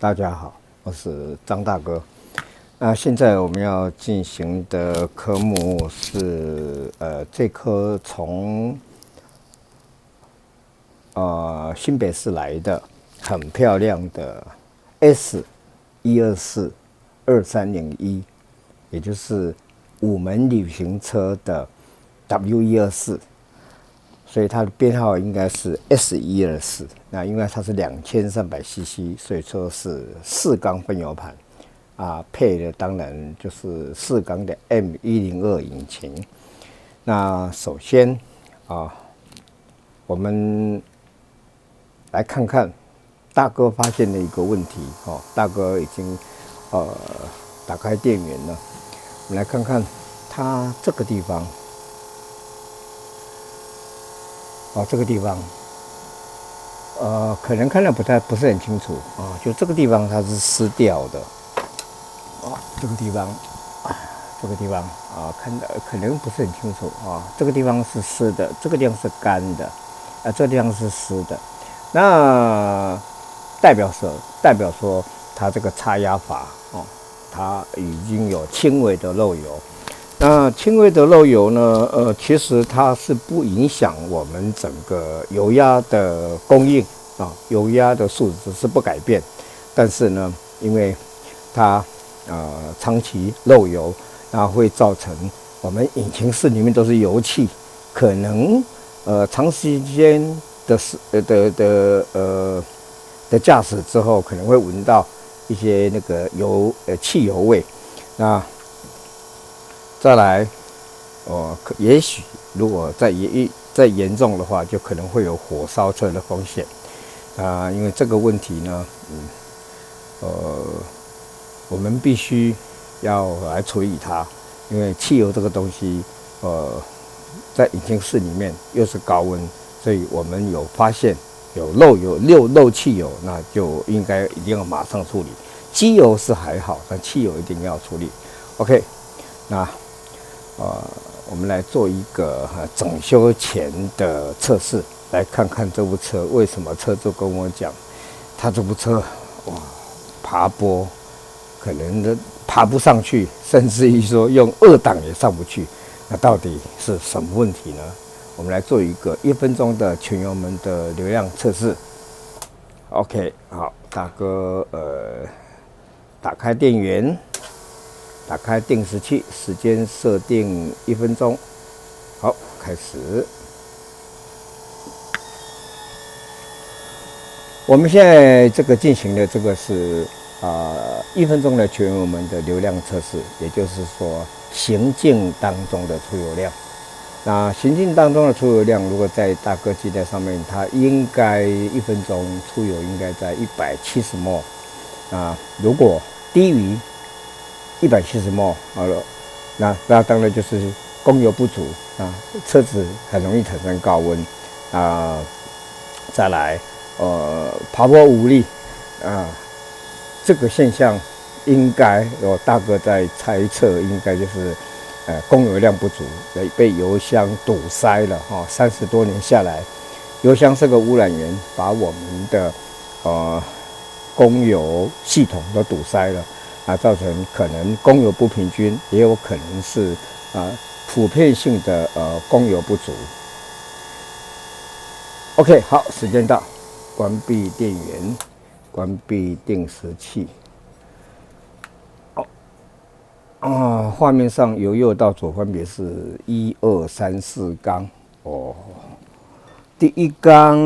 大家好，我是张大哥。那现在我们要进行的科目是这颗从新北市来的很漂亮的 S124-2301，也就是5门旅行车的 W124。所以它的编号应该是 S124，那因为它是2300cc， 所以说是4缸分油盘，配的当然就是4缸的 M102 引擎。那首先我们来看看大哥发现的一个问题大哥已经打开电源了，我们来看看它这个地方。这个地方，可能看得不是很清楚就这个地方它是湿掉的，这个地方看的可能不是很清楚这个地方是湿的，这个地方是干的，这个地方是湿的，那代表说它这个擦压阀它已经有轻微的漏油。那轻微的漏油呢？其实它是不影响我们整个油压的供应油压的数值是不改变。但是呢，因为它长期漏油，那会造成我们引擎室里面都是油气，可能长时间的驾驶之后，可能会闻到一些那个汽油味。那再来，也许如果再严重的话，就可能会有火烧车的风险因为这个问题呢，我们必须要来处理它，因为汽油这个东西，在引擎室里面又是高温，所以我们有发现有漏汽油，那就一定要马上处理。机油是还好，但汽油一定要处理。OK， 那。我们来做一个整修前的测试，来看看这部车为什么车主跟我讲，他这部车爬坡可能都爬不上去，甚至于说用2档也上不去，那到底是什么问题呢？我们来做一个1分钟的全油门的流量测试。OK， 好，大哥打开电源。打开定时器，时间设定1分钟。好，开始。我们现在这个进行的这个是1分钟的全油门的流量测试，也就是说行进当中的出油量。那行进当中的出油量，如果在大哥机台上面，它应该1分钟出油应该在170 ml。如果低于170 ml 好了，那当然就是供油不足车子很容易产生高温再来爬坡无力这个现象应该大哥在猜测，应该就是供油量不足，被油箱堵塞了30多年下来，油箱是个污染源，把我们的供油系统都堵塞了。造成可能供油不平均，也有可能是普遍性的供油不足。OK， 好，时间到，关闭电源，关闭定时器。画面上由右到左分别是1、2、3、4缸第1缸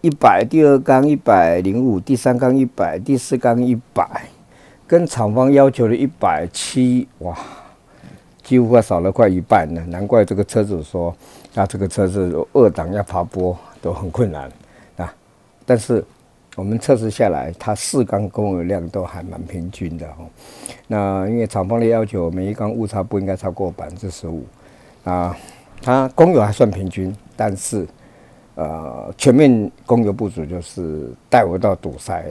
100，第2缸105，第3缸100，第4缸100。跟厂方要求的170，几乎少了快一半了。难怪这个车主说，这个车子2档要爬坡都很困难但是我们测试下来，它4缸供油量都还蛮平均的那因为厂方的要求，每1缸误差不应该超过15%它供油还算平均，但是全面供油不足，就是带我到堵塞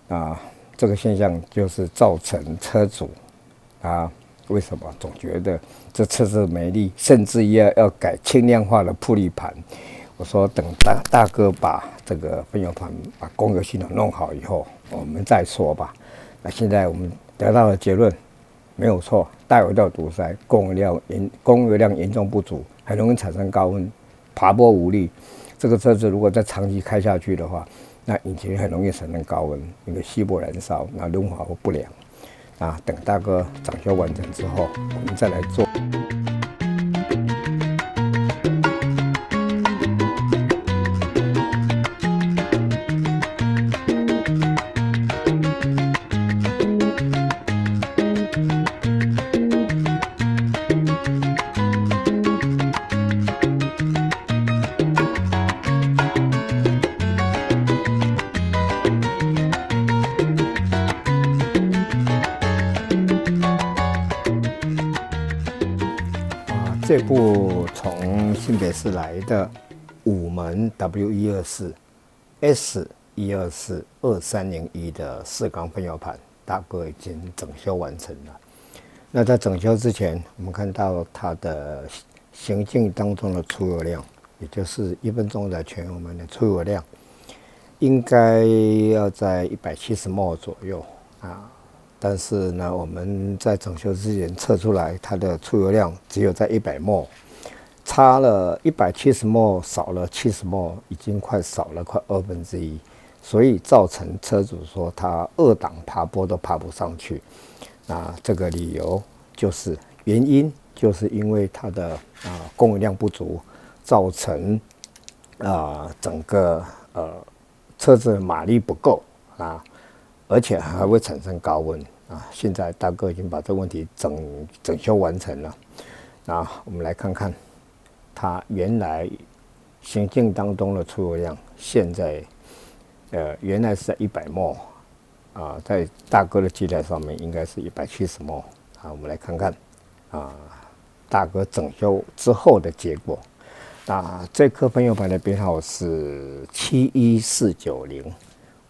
了这个现象就是造成车主为什么总觉得这车子没力，甚至要改轻量化的铺力盘。我说等大哥把这个分油盘把供油系统弄好以后，我们再说吧。那现在我们得到的结论没有错，大有道堵塞，供油量严重不足，很容易产生高温，爬坡无力。这个车子如果再长期开下去的话，那引擎很容易产生高温，因为稀薄燃烧，那润滑或不良。等大哥整修完成之后，我们再来做。这部从新北市来的5门 W124 S124 2301的4缸分油盘，大哥已经整修完成了。那在整修之前，我们看到它的行进当中的出油量，也就是1分钟的全油门的出油量，应该要在170ml 左右但是呢，我们在整修之前测出来，它的出油量只有在100ml，差了170ml，少了70ml，已经快少了快1/2，所以造成车主说他2档爬坡都爬不上去。这个理由原因就是因为它的供油量不足，造成整个车子的马力不够而且还会产生高温现在大哥已经把这个问题整修完成了。我们来看看它原来行进当中的出油量，现在原来是在100ml在大哥的机台上面应该是170ml我们来看看大哥整修之后的结果。这颗分油盘的编号是71490。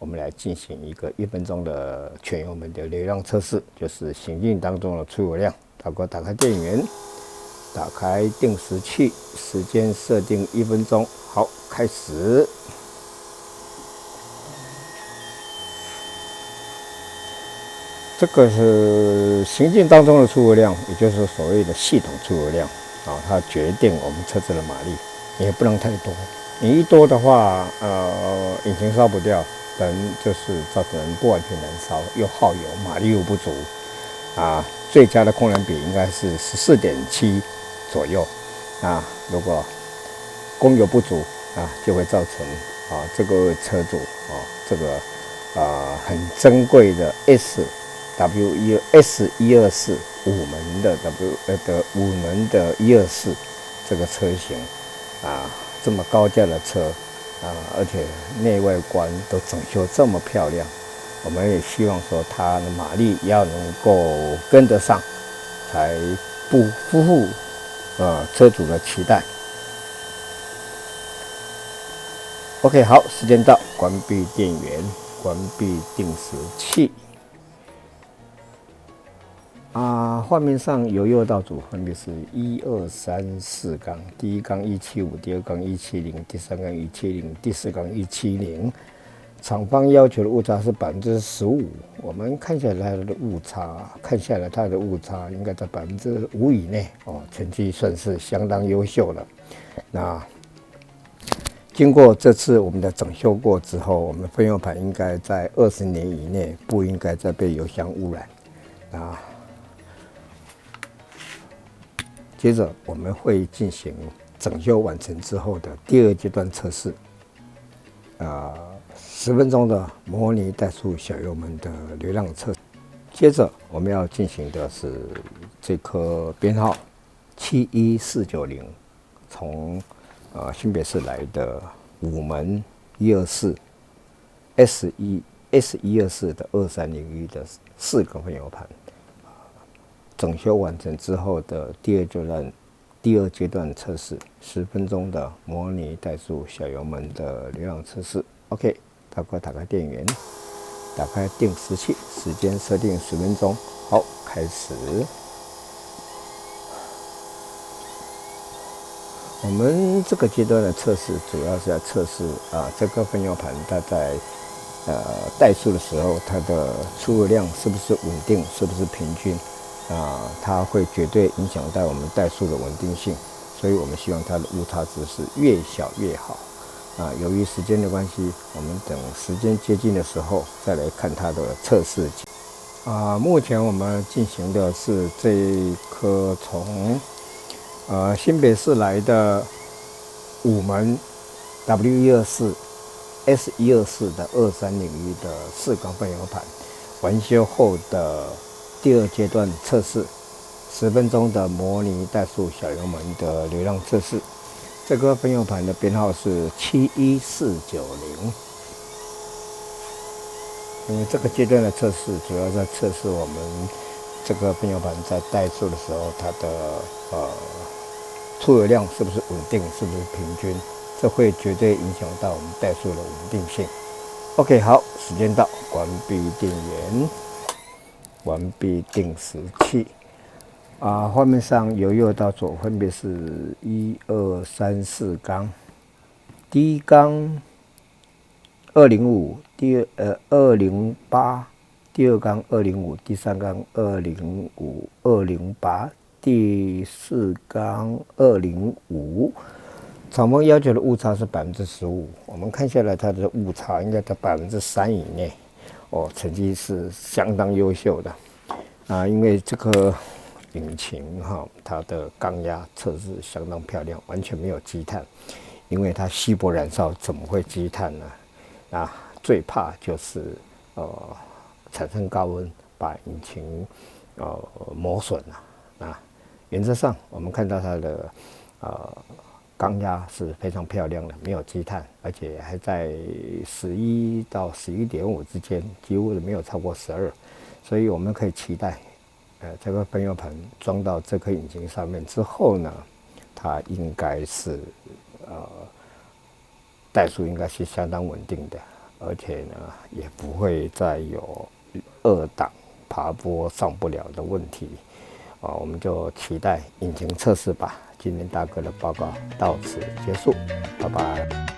我们来进行一个1分钟的全油门的流量测试，就是行进当中的出油量。大哥打开电源，打开定时器，时间设定1分钟。好，开始。这个是行进当中的出油量，也就是所谓的系统出油量它决定我们车子的马力，也不能太多。你一多的话，引擎烧不掉。就是造成不完全燃烧，又耗油，马力又不足最佳的空燃比应该是14.7左右如果供油不足就会造成这个车主这个很珍贵的 S124 5门的5门的124这个车型这么高价的车而且内外观都整修这么漂亮，我们也希望说它的马力要能够跟得上，才不辜负车主的期待。OK， 好，时间到，关闭电源，关闭定时器。画面上有右道组分别是1、2、3、4缸，第一缸175，第二缸170，第三缸170，第四缸170。厂方要求的误差是15%，我们看下来它的误差，应该在5%以内成绩算是相当优秀了。那经过这次我们的整修过之后，我们分油盘应该在20年以内不应该再被油箱污染接着我们会进行整修完成之后的第2阶段测试，10分钟的模拟怠速小油门的流量测试。接着我们要进行的是这颗编号71490，从新北市来的5门124 S124的2301的4个分油盘。整修完成之后的第2阶段测试，10分钟的模拟怠速小油门的流量测试。OK， 大哥打开电源，打开定时器，时间设定10分钟。好，开始。我们这个阶段的测试主要是要测试这个分油盘它在怠速的时候，它的出油量是不是稳定，是不是平均它会绝对影响到我们怠速的稳定性。所以我们希望它的误差值是越小越好。由于时间的关系，我们等时间接近的时候再来看它的测试。目前我们进行的是这一颗从新北市来的5门 W124S124的2301的4缸分油盘完修后的第2阶段测试，10分钟的模拟怠速小油门的流量测试。这颗分油盘的编号是71490。因为这个阶段的测试主要在测试我们这个分油盘在怠速的时候，它的出油量是不是稳定，是不是平均，这会绝对影响到我们怠速的稳定性。OK， 好，时间到，关闭电源，完毕定时器。画面上由右到左分别是1、2、3、4缸，第一缸205，208，第2缸205，第3缸205、208，第4缸205。厂方要求的误差是15%，我们看下来它的误差应该在3%以内，成绩是相当优秀的。因为这个引擎它的缸压测试相当漂亮，完全没有积碳。因为它稀薄燃烧怎么会积碳呢？最怕就是产生高温，把引擎磨损了。原则上我们看到它的缸压是非常漂亮的，没有积碳，而且还在11到11.5之间，几乎没有超过12，所以我们可以期待，这个分油盘装到这颗引擎上面之后呢，它应该是怠速应该是相当稳定的，而且呢也不会再有2档爬坡上不了的问题。我们就期待引擎测试吧。今天大哥的报告到此结束，拜拜。